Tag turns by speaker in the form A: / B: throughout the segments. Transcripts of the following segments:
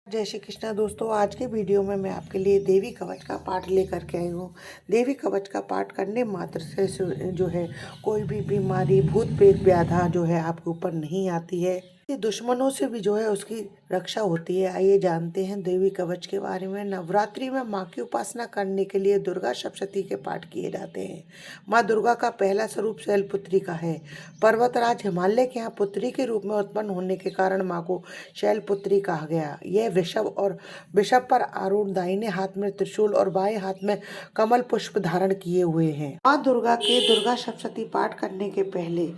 A: जय श्री कृष्णा दोस्तों। आज के वीडियो में मैं आपके लिए देवी कवच का पाठ लेकर के आई हूँ। देवी कवच का पाठ करने मात्र से जो है कोई भी बीमारी भूत प्रेत व्याधा जो है आपके ऊपर नहीं आती है। दुश्मनों से भी जो है उसकी रक्षा होती है। आइए जानते हैं देवी कवच के बारे में। नवरात्रि में माँ की उपासना करने के लिए दुर्गा सप्तशती के पाठ किए जाते हैं। माँ दुर्गा का पहला स्वरूप शैलपुत्री का है। पर्वतराज हिमालय के यहाँ पुत्री के रूप में उत्पन्न होने के कारण माँ को शैलपुत्री कहा गया। यह वृषभ पर आरूढ़ दाहिने हाथ में त्रिशूल और बाएं हाथ में कमल पुष्प धारण किए हुए हैं। माँ दुर्गा के दुर्गा सप्तशती पाठ करने के पहले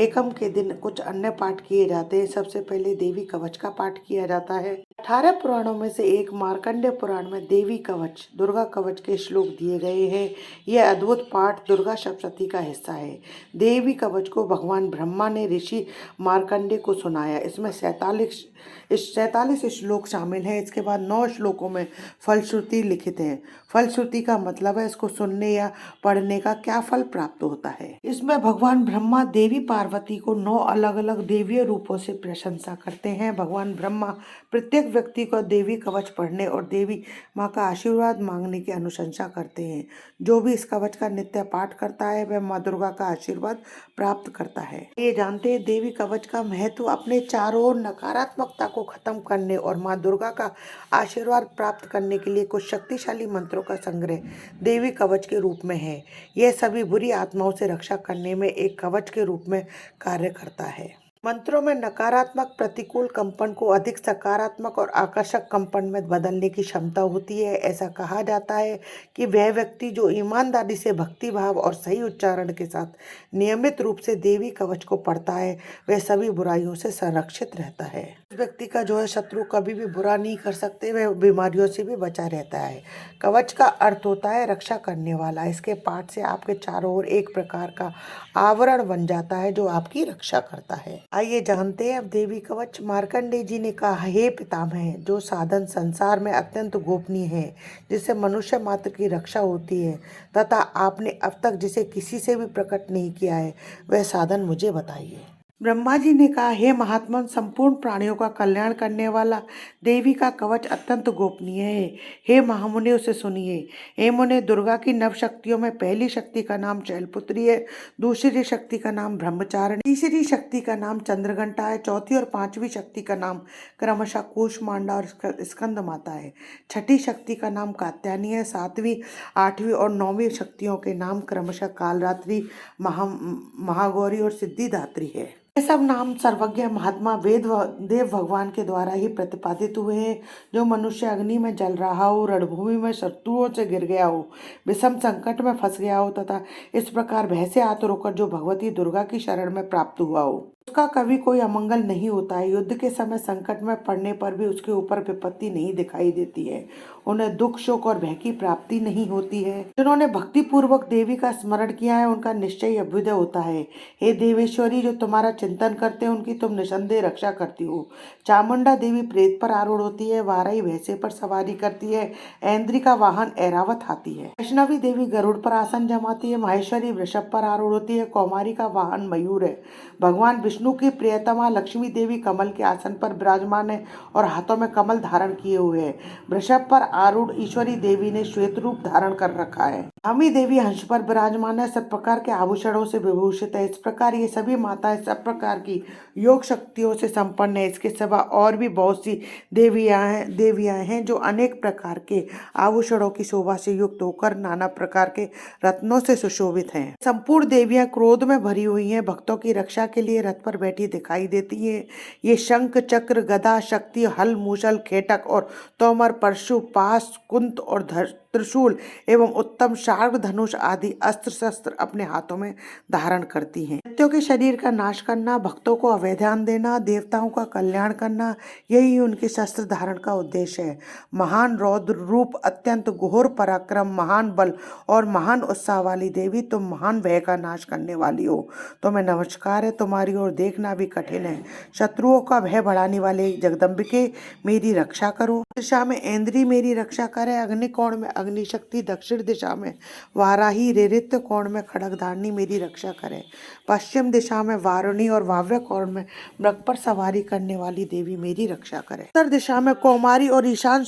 A: एकम के दिन कुछ अन्य पाठ किए जाते हैं। सबसे पहले देवी कवच का पाठ किया जाता है। 18 पुराणों में से एक मार्कंडेय पुराण में देवी कवच दुर्गा कवच के श्लोक दिए गए हैं। यह अद्भुत पाठ दुर्गा सप्तशती का हिस्सा है। देवी कवच को भगवान ब्रह्मा ने ऋषि मार्कंडेय को सुनाया। इसमें 47 श्लोक शामिल हैं। इसके बाद 9 श्लोकों में फलश्रुति लिखित है। फलश्रुति का मतलब है इसको सुनने या पढ़ने का क्या फल प्राप्त होता है। इसमें भगवान ब्रह्मा देवी पार्वती को 9 अलग अलग देवीय रूपों से प्रशंसा करते हैं। भगवान ब्रह्मा प्रत्येक व्यक्ति को देवी कवच पढ़ने और देवी माँ का आशीर्वाद मांगने की अनुशंसा करते हैं। जो भी इस कवच का नित्य पाठ करता है वह माँ दुर्गा का आशीर्वाद प्राप्त करता है। ये जानते हैं देवी कवच का महत्व अपने चारों ओर नकारात्मकता को खत्म करने और माँ दुर्गा का आशीर्वाद प्राप्त करने के लिए कुछ शक्तिशाली मंत्रों का संग्रह देवी कवच के रूप में है। यह सभी बुरी आत्माओं से रक्षा करने में एक कवच के रूप में कार्य करता है। मंत्रों में नकारात्मक प्रतिकूल कंपन को अधिक सकारात्मक और आकर्षक कंपन में बदलने की क्षमता होती है। ऐसा कहा जाता है कि वह व्यक्ति जो ईमानदारी से भक्ति भाव और सही उच्चारण के साथ नियमित रूप से देवी कवच को पढ़ता है वह सभी बुराइयों से संरक्षित रहता है। इस व्यक्ति का जो है शत्रु कभी भी बुरा नहीं कर सकते, वह बीमारियों से भी बचा रहता है। कवच का अर्थ होता है रक्षा करने वाला। इसके पाठ से आपके चारों ओर एक प्रकार का आवरण बन जाता है जो आपकी रक्षा करता है। आइए जानते हैं अब देवी कवच। मार्कंडेय जी ने कहा, हे पितामह, जो साधन संसार में अत्यंत गोपनीय है, जिससे मनुष्य मात्र की रक्षा होती है तथा आपने अब तक जिसे किसी से भी प्रकट नहीं किया है वह साधन मुझे बताइए। ब्रह्मा जी ने कहा, हे महात्मन, संपूर्ण प्राणियों का कल्याण करने वाला देवी का कवच अत्यंत गोपनीय है। हे महामुनि, उसे सुनिए। हे मुने, दुर्गा की नव शक्तियों में पहली शक्ति का नाम शैलपुत्री है, दूसरी शक्ति का नाम ब्रह्मचारिणी, तीसरी शक्ति का नाम चंद्रघंटा है, चौथी और पांचवी शक्ति का नाम क्रमशः कूष्मांडा और स्कंद माता है, छठी शक्ति का नाम कात्यायनी है, सातवीं, आठवीं और 9वीं शक्तियों के नाम क्रमशः कालरात्रि, महागौरी और सिद्धिदात्री है। ये सब नाम सर्वज्ञ महात्मा वेद देव भगवान के द्वारा ही प्रतिपादित हुए हैं। जो मनुष्य अग्नि में जल रहा हो, रणभूमि में शत्रुओं से गिर गया हो, विषम संकट में फंस गया हो तथा इस प्रकार भय से आतुर होकर जो भगवती दुर्गा की शरण में प्राप्त हुआ हो, उसका कभी कोई अमंगल नहीं होता है। युद्ध के समय संकट में पड़ने पर भी उसके ऊपर विपत्ति नहीं दिखाई देती है। उन्हें दुख शोक और भय की प्राप्ति नहीं होती है। जिन्होंने भक्ति पूर्वक देवी का स्मरण किया है उनका निश्चय अभ्युदय होता है। हे देवेश्वरी, जो तुम्हारा चिंतन करते हैं उनकी तुम निसंदेह रक्षा करती हो। चामुंडा देवी प्रेत पर आरूढ़ होती है, वाराही भैंसे पर सवारी करती है, ऐन्द्री का वाहन ऐरावत हाथी है, वैष्णवी देवी गरुड़ पर आसन जमाती है, माहेश्वरी वृषभ पर आरूढ़ होती है, कौमारी का वाहन मयूर है, भगवान विष्णु की प्रियतमा लक्ष्मी देवी कमल के आसन पर विराजमान है और हाथों में कमल धारण किए हुए है। वृषभ पर आरूढ़ ईश्वरी देवी ने श्वेत रूप धारण कर रखा है। धामी देवी हंस पर विराजमान है, सब प्रकार के आभूषणों से विभूषित है। इस प्रकार ये सभी माताएं सब प्रकार की योग शक्तियों से संपन्न है। इसके सिवा और भी बहुत सी देवियां हैं जो अनेक प्रकार के आभूषणों की शोभा से युक्त होकर नाना प्रकार के रत्नों से सुशोभित हैं। संपूर्ण देवियां क्रोध में भरी हुई हैं, भक्तों की रक्षा के लिए रथ पर बैठी दिखाई देती हैं। ये शंख, चक्र, गदा, शक्ति, हल, मूसल, खेटक और तोमर, परशु, पास, कुंत और त्रिशूल एवं उत्तम शार्ग, धनुष आदि अस्त्र शस्त्र अपने हाथों में धारण करती हैं। दैत्यों के शरीर का नाश करना, भक्तों को अभयदान देना, देवताओं का कल्याण करना, यही उनके शस्त्र धारण का उद्देश्य है। महान रौद्र रूप, अत्यंत घोर पराक्रम, महान बल और महान उत्साह वाली देवी, तुम महान भय का नाश करने वाली हो। तुम्हें नमस्कार है, तुम्हारी ओर देखना भी कठिन है। शत्रुओं का भय बढ़ाने वाले जगदम्बिके, मेरी रक्षा करो। दिशा में ऐन्द्री मेरी रक्षा करे, अग्निकोण में अग्निशक्ति दक्षिण दिशा में वाराही रेरित कोण में खड्गधारिणी मेरी रक्षा करे। पश्चिम दिशा में वारुणी और वाव्य कोण में मृग पर सवारी करने वाली देवी मेरी रक्षा करे। उत्तर दिशा में कौमारी और ईशान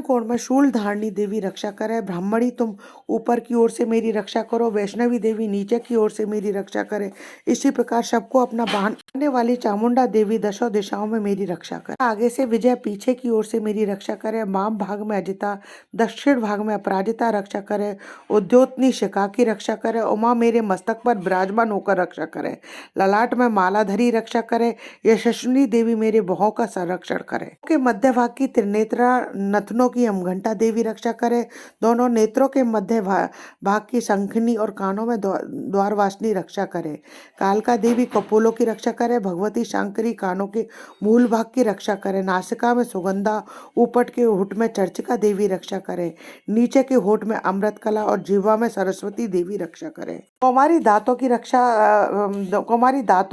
A: कोण में शूल धारणी देवी रक्षा करे। ब्राह्मणी तुम ऊपर की ओर से मेरी रक्षा करो, वैष्णवी देवी नीचे की ओर से मेरी रक्षा करे। इसी प्रकार सबको अपना बांधने वाली चामुंडा देवी दशों दिशाओं में मेरी रक्षा करे। आगे से विजय, पीछे की ओर से मेरी रक्षा करे। वाम भाग में अजिता, दक्षिण भाग में अपराजिता रक्षा करे। उद्योतनी शिखा की रक्षा करे। उमा मेरे मस्तक पर विराजमान होकर रक्षा करे। ललाट में मालाधरी रक्षा करे। यशस्विनी देवी मेरे बाहों का संरक्षण करे। के मध्य भाग की त्रिनेत्रा नथनों की अमघंटा देवी रक्षा करे। दोनों नेत्रों के मध्य भाग की शंखनी और कानों में द्वारवासिनी रक्षा करे। कालका देवी कपोलों की रक्षा करे। भगवती शंकरी कानों के मूल भाग की रक्षा करे। नासिका में सुगंधा, ऊपट के होठ में चर्चिका देवी रक्षा करे। नीचे के होठ में अमृत कला और जीवा में सरस्वती देवी रक्षा करे। कौमारी दांतों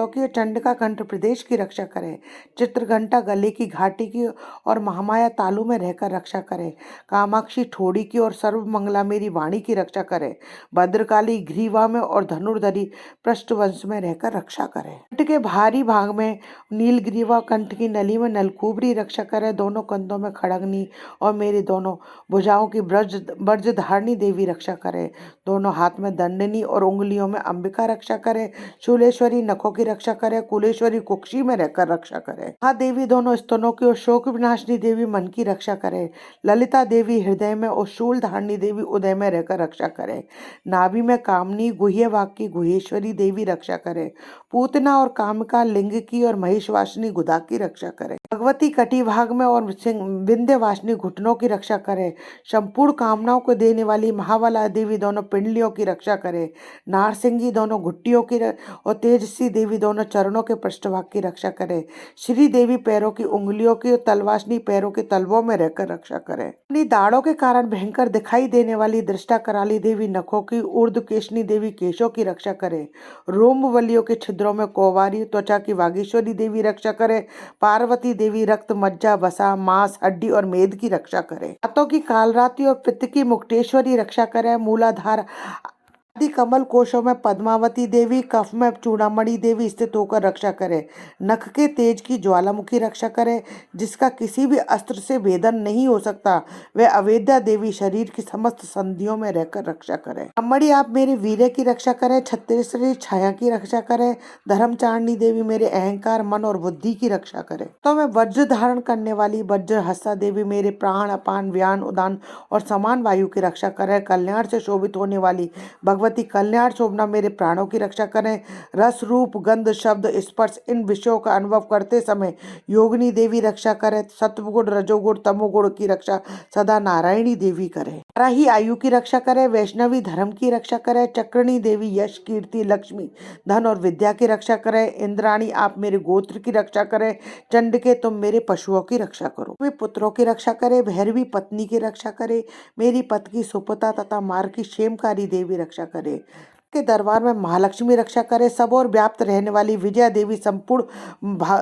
A: की और चंडिका कंठ प्रदेश की रक्षा करे। चित्रघंटा गले की घाटी की और महामाया तालु में रहकर रक्षा करे। कामाक्षी ठोड़ी की और सर्वमंगला मेरी वाणी की रक्षा करे। भद्रकाली ग्रीवा में और धनुर्धरी पृष्ठवंश में रहकर रक्षा करे। कंठ के भारी भाग में नीलग्रीवा, कंठ की नली में नलकूबरी रक्षा करे। दोनों कंधों में खड़गनी और मेरी दोनों भुजाओं की ब्रजधारिणी देवी रक्षा करे। दोनों हाथ में दंडनी और उंगलियों में अंबिका रक्षा करे। शूलेश्वरी नखों की रक्षा करे। कुलेश्वरी कुक्षी में रहकर रक्षा करे। महादेवी दोनों स्तनों की और शोक विनाशिनी देवी मन की रक्षा करे। ललिता देवी हृदय में और शूल धारणी देवी उदय में रहकर रक्षा करे। नाभि में कामनी, गुह्य भाग की गुहेश्वरी देवी रक्षा करे। पूतना और कामिका लिंग की और महिषवासिनी गुदा की रक्षा करे। भगवती कटी भाग में और विंध्यवासिनी घुटनों की रक्षा करे। संपूर्ण कामनाओं को देने वाली महाबला देवी दोनों पिंडलियों की रक्षा करे। नारसिंगी दोनों घुट्टियों की और तेजस्वी देवी दोनों चरणों के पृष्ठभाग की रक्षा करे। श्री देवी पैरों की उंगलियों की और तलवासनी पैरों के तलवों में रहकर रक्षा करे। अपनी दाढ़ों के कारण भयंकर दिखाई देने वाली दृष्टा कराली देवी नखों की, ऊर्ध्वकेशनी देवी केशों की रक्षा करे। रोमवलियों के छिद्रों में कौवारी, त्वचा की वागीश्वरी देवी रक्षा करे। पार्वती देवी रक्त, मज्जा, वसा, मांस, हड्डी और मेद की रक्षा करे। हाथों की कालरात्रि और पित्त की मुक्तेश्वरी रक्षा करे। मूलाधार आदि कमल कोशों में पद्मावती देवी, कफ में चूड़ामणि देवी स्थित होकर रक्षा करे। नख के तेज की ज्वालामुखी रक्षा करे। जिसका किसी भी अस्त्र से भेदन नहीं हो सकता, वह अवेद्या देवी शरीर की समस्त संधियों में रहकर रक्षा करे। ब्रह्मणी आप मेरे वीर्य की रक्षा करे। छत्तीसरी छाया की रक्षा करे। धर्मचारिणी देवी मेरे अहंकार, मन और बुद्धि की रक्षा करे। तो मैं वज्र धारण करने वाली वज्र हस्ता देवी मेरे प्राण, अपान, व्यान, उदान और समान वायु की रक्षा करे। कल्याण से शोभित होने वाली भगवती कल्याण शोभना मेरे प्राणों की रक्षा करें। रस, रूप, गंध, शब्द, स्पर्श इन विषयों का अनुभव करते समय योगिनी देवी रक्षा करे। सत्वगुण, रजोगुण, तमोगुण की रक्षा सदा नारायणी देवी करे। वाराही आयु की रक्षा करे। वैष्णवी धर्म की रक्षा करे। चक्रणी देवी यश, कीर्ति, लक्ष्मी, धन और विद्या की रक्षा करे। इंद्राणी आप मेरे गोत्र की रक्षा करे। चंडिके तुम मेरे पशुओं की रक्षा करो। वे पुत्रों की रक्षा करे। भैरवी पत्नी की रक्षा करे। मेरी पत्नी की सुपता तथा मार की क्षेमकारी देवी रक्षा करे। के दरबार में महालक्ष्मी रक्षा करे। सब और व्याप्त रहने वाली विजया देवी संपूर्ण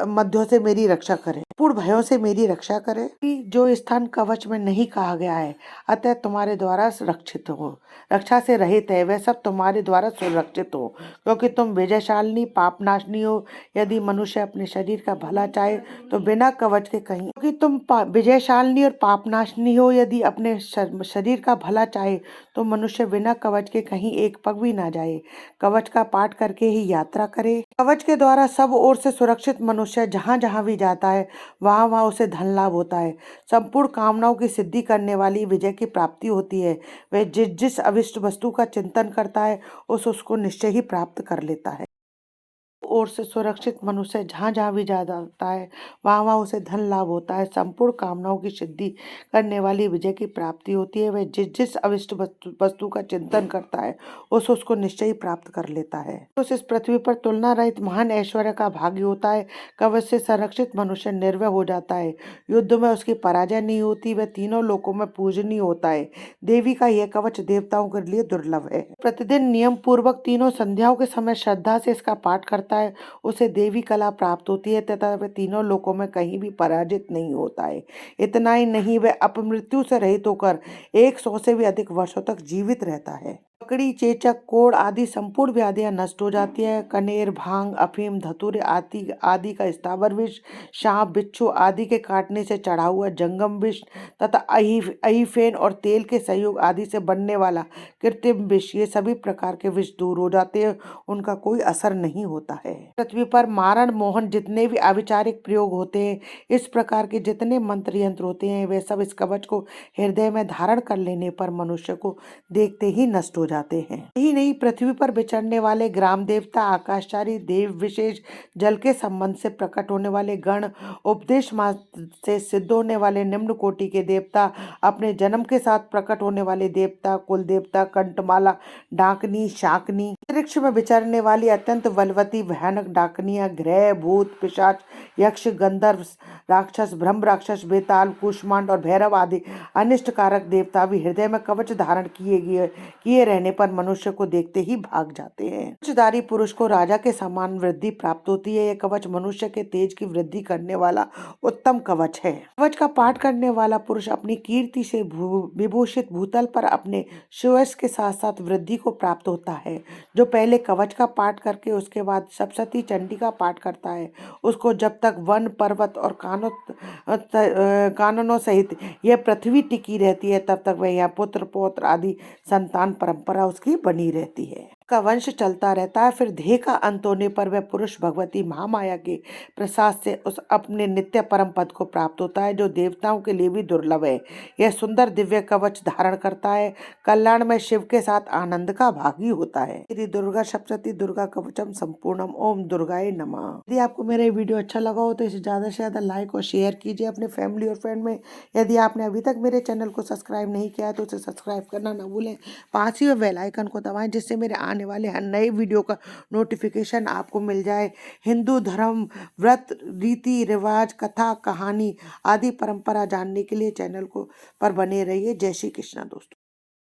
A: मध्यों से मेरी रक्षा करे। पूर्ण भयों से मेरी रक्षा करे। जो स्थान कवच में नहीं कहा गया है, अतः तुम्हारे द्वारा रक्षित हो, रक्षा से रहित है, वह सब तुम्हारे द्वारा सुरक्षित हो, क्योंकि तुम विजयशालिनी, पापनाशनी हो। यदि मनुष्य अपने शरीर का भला चाहे तो बिना कवच के कहीं, क्योंकि तुम विजयशालिनी और पापनाशनी हो, यदि अपने शरीर का भला चाहे तो मनुष्य बिना कवच के कहीं एक पग भी ना जाए। कवच का पाठ करके ही यात्रा करे। कवच के द्वारा सब ओर से सुरक्षित मनुष्य जहाँ जहाँ भी जाता है, वहाँ वहाँ उसे धन लाभ होता है। संपूर्ण कामनाओं की सिद्धि करने वाली विजय की प्राप्ति होती है। वह जिस जिस अविष्ट वस्तु का चिंतन करता है, उसको निश्चय ही प्राप्त कर लेता है। ओर से सुरक्षित मनुष्य जहाँ जहाँ भी जाता है, वहाँ वहाँ उसे धन लाभ होता है। संपूर्ण कामनाओं की सिद्धि करने वाली विजय की प्राप्ति होती है। वह जिस जिस अविष्ट वस्तु का चिंतन करता है, उसको निश्चय ही प्राप्त कर लेता है। उस इस पृथ्वी पर तुलना रहित महान ऐश्वर्य का भागी होता है। कवच से संरक्षित मनुष्य निर्भय हो जाता है। युद्ध में उसकी पराजय नहीं होती। वह तीनों लोकों में पूजनीय होता है। देवी का यह कवच देवताओं के लिए दुर्लभ है। प्रतिदिन नियम पूर्वक तीनों संध्याओं के समय श्रद्धा से इसका पाठ करता करता है उसे देवी कला प्राप्त होती है तथा वह तीनों लोकों में कहीं भी पराजित नहीं होता है। इतना ही नहीं, वह अपमृत्यु से रहित होकर 100 से भी अधिक वर्षों तक जीवित रहता है। पकड़ी, चेचक, कोढ़ आदि संपूर्ण व्याधियां नष्ट हो जाती है। कनेर, भांग, अफीम, धतूरे आदि आदि का स्थावर विष, सांप, बिच्छू आदि के काटने से चढ़ा हुआ जंगम विष तथा अहिफेन और तेल के संयोग आदि से बनने वाला कृत्रिम विष, ये सभी प्रकार के विष दूर हो जाते हैं, उनका कोई असर नहीं होता है। पृथ्वी पर मारण मोहन जितने भी अविचारिक प्रयोग होते हैं, इस प्रकार के जितने मंत्र यंत्र होते हैं, वे सब इस कवच को हृदय में धारण कर लेने पर मनुष्य को देखते ही नष्ट हो जाते हैं। यही नहीं, पृथ्वी पर विचरने वाले ग्राम देवता, आकाशचारी देव, विशेष जल के संबंध से प्रकट होने वाले गण, उपदेश मात्र से सिद्ध होने वाले निम्न कोटि के देवता, अपने जन्म के साथ प्रकट होने वाले देवता, कुल देवता, कंठमाला, डाकनी, शाकनी, अंतरिक्ष में विचरने वाली अत्यंत बलवती भयानक डाकनियां, ग्रह, भूत, पिशाच, यक्ष, गंधर्व, राक्षस, ब्रह्म राक्षस, बेताल, कूष्मांड और भैरव आदि अनिष्ट कारक देवता भी हृदय में कवच धारण किए रहने पर मनुष्य को देखते ही भाग जाते हैं। कवचधारी पुरुष को राजा के समान वृद्धि प्राप्त होती है। यह कवच मनुष्य के तेज की वृद्धि करने वाला उत्तम कवच है। कवच का पाठ करने वाला पुरुष अपनी कीर्ति से विभूषित भूतल पर अपने श्रेयस के साथ साथ वृद्धि को प्राप्त होता है। जो पहले कवच का पाठ करके उसके बाद सप्तशती चंडी का पाठ करता है, उसको जब तक वन, पर्वत और काननों सहित यह पृथ्वी टिकी रहती है, तब तक वह यहाँ पुत्र पौत्र आदि संतान परंपरा उसकी बनी रहती है, का वंश चलता रहता है। फिर देह का अंत होने पर वह पुरुष भगवती महामाया के प्रसाद से उस अपने नित्य परम पद को प्राप्त होता है, जो देवताओं के लिए भी दुर्लभ है। यह सुंदर दिव्य कवच धारण करता है, कल्याण में शिव के साथ आनंद का भागी होता है। श्री दुर्गा सप्तशती दुर्गा कवचम संपूर्णम। ओम दुर्गाय नमः। यदि आपको मेरा ये वीडियो अच्छा लगा हो तो इसे ज़्यादा से ज़्यादा लाइक और शेयर कीजिए अपने फैमिली और फ्रेंड में। यदि आपने अभी तक मेरे चैनल को सब्सक्राइब नहीं किया है तो उसे सब्सक्राइब करना ना भूलें। पास ही में बेल आइकन को दबाएं, जिससे मेरे आने वाले हर नए वीडियो का नोटिफिकेशन आपको मिल जाए। हिंदू धर्म, व्रत, रीति रिवाज, कथा, कहानी आदि परंपरा जानने के लिए चैनल को पर बने रहिए। जय श्री कृष्णा दोस्तों।